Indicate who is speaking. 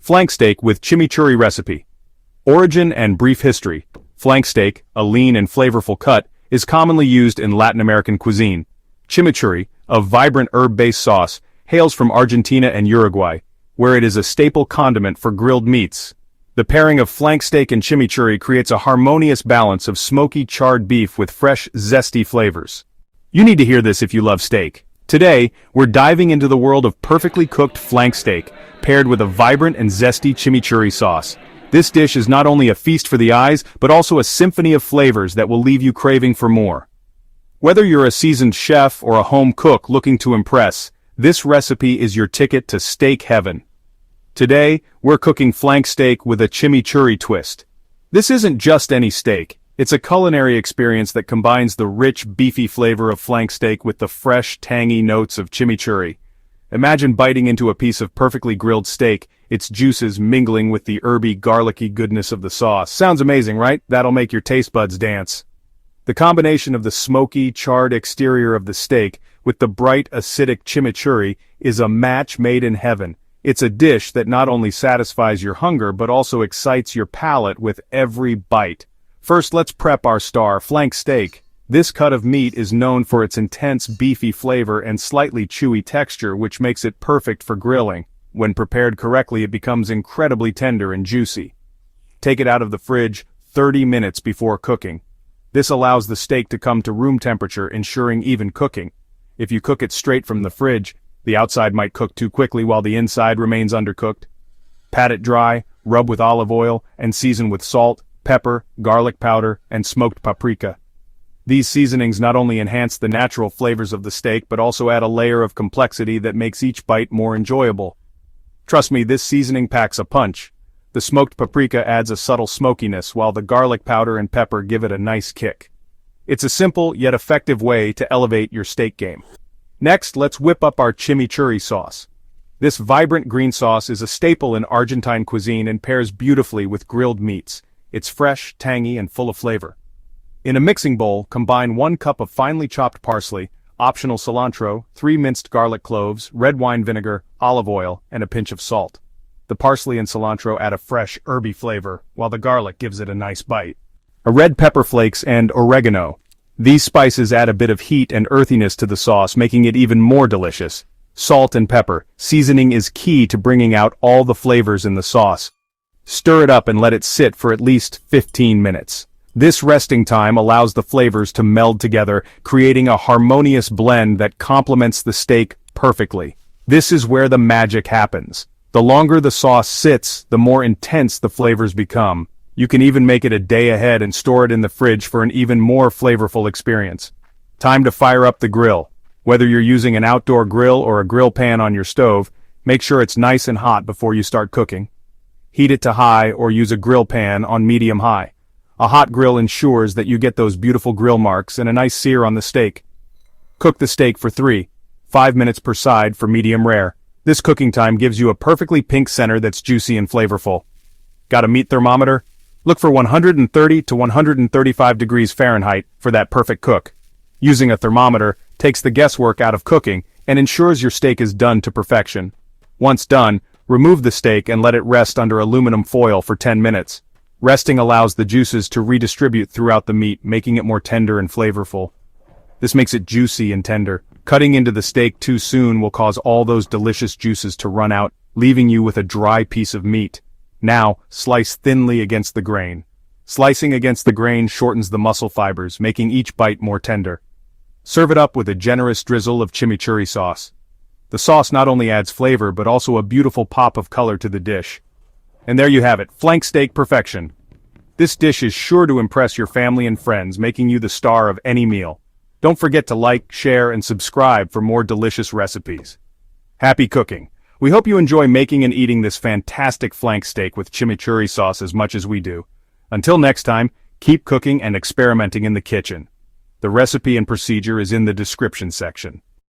Speaker 1: Flank steak with chimichurri recipe. Origin and brief history. Flank steak, a lean and flavorful cut, is commonly used in Latin American cuisine. Chimichurri, a vibrant herb-based sauce, hails from Argentina and Uruguay, where it is a staple condiment for grilled meats. The pairing of flank steak and chimichurri creates a harmonious balance of smoky charred beef with fresh, zesty flavors. You need to hear this if you love steak. Today, we're diving into the world of perfectly cooked flank steak, paired with a vibrant and zesty chimichurri sauce. This dish is not only a feast for the eyes, but also a symphony of flavors that will leave you craving for more. Whether you're a seasoned chef or a home cook looking to impress, this recipe is your ticket to steak heaven. Today, we're cooking flank steak with a chimichurri twist. This isn't just any steak. It's a culinary experience that combines the rich, beefy flavor of flank steak with the fresh, tangy notes of chimichurri. Imagine biting into a piece of perfectly grilled steak, its juices mingling with the herby, garlicky goodness of the sauce. Sounds amazing, right? That'll make your taste buds dance. The combination of the smoky, charred exterior of the steak with the bright, acidic chimichurri is a match made in heaven. It's a dish that not only satisfies your hunger but also excites your palate with every bite. First, let's prep our star, flank steak. This cut of meat is known for its intense beefy flavor and slightly chewy texture, which makes it perfect for grilling. When prepared correctly, it becomes incredibly tender and juicy. Take it out of the fridge 30 minutes before cooking. This allows the steak to come to room temperature, ensuring even cooking. If you cook it straight from the fridge, the outside might cook too quickly while the inside remains undercooked. Pat it dry, rub with olive oil, and season with salt, pepper, garlic powder, and smoked paprika. These seasonings not only enhance the natural flavors of the steak but also add a layer of complexity that makes each bite more enjoyable. Trust me, this seasoning packs a punch. The smoked paprika adds a subtle smokiness, while the garlic powder and pepper give it a nice kick. It's a simple yet effective way to elevate your steak game. Next, let's whip up our chimichurri sauce. This vibrant green sauce is a staple in Argentine cuisine and pairs beautifully with grilled meats. It's fresh, tangy, and full of flavor. In a mixing bowl, combine 1 cup of finely chopped parsley, optional cilantro, 3 minced garlic cloves, red wine vinegar, olive oil, and a pinch of salt. The parsley and cilantro add a fresh, herby flavor, while the garlic gives it a nice bite. A red pepper flakes and oregano. These spices add a bit of heat and earthiness to the sauce, making it even more delicious. Salt and pepper. Seasoning is key to bringing out all the flavors in the sauce. Stir it up and let it sit for at least 15 minutes. This resting time allows the flavors to meld together, creating a harmonious blend that complements the steak perfectly. This is where the magic happens. The longer the sauce sits, the more intense the flavors become. You can even make it a day ahead and store it in the fridge for an even more flavorful experience. Time to fire up the grill. Whether you're using an outdoor grill or a grill pan on your stove, make sure it's nice and hot before you start cooking. Heat it to high or use a grill pan on medium-high. A hot grill ensures that you get those beautiful grill marks and a nice sear on the steak. Cook the steak for 3-5 minutes per side for medium rare. This cooking time gives you a perfectly pink center that's juicy and flavorful. Got a meat thermometer? Look for 130 to 135 degrees Fahrenheit for that perfect cook. Using a thermometer takes the guesswork out of cooking and ensures your steak is done to perfection. Once done, remove the steak and let it rest under aluminum foil for 10 minutes. Resting allows the juices to redistribute throughout the meat, making it more tender and flavorful. This makes it juicy and tender. Cutting into the steak too soon will cause all those delicious juices to run out, leaving you with a dry piece of meat. Now, slice thinly against the grain. Slicing against the grain shortens the muscle fibers, making each bite more tender. Serve it up with a generous drizzle of chimichurri sauce. The sauce not only adds flavor but also a beautiful pop of color to the dish. And there you have it, flank steak perfection. This dish is sure to impress your family and friends, making you the star of any meal. Don't forget to like, share, and subscribe for more delicious recipes. Happy cooking! We hope you enjoy making and eating this fantastic flank steak with chimichurri sauce as much as we do. Until next time, keep cooking and experimenting in the kitchen. The recipe and procedure is in the description section.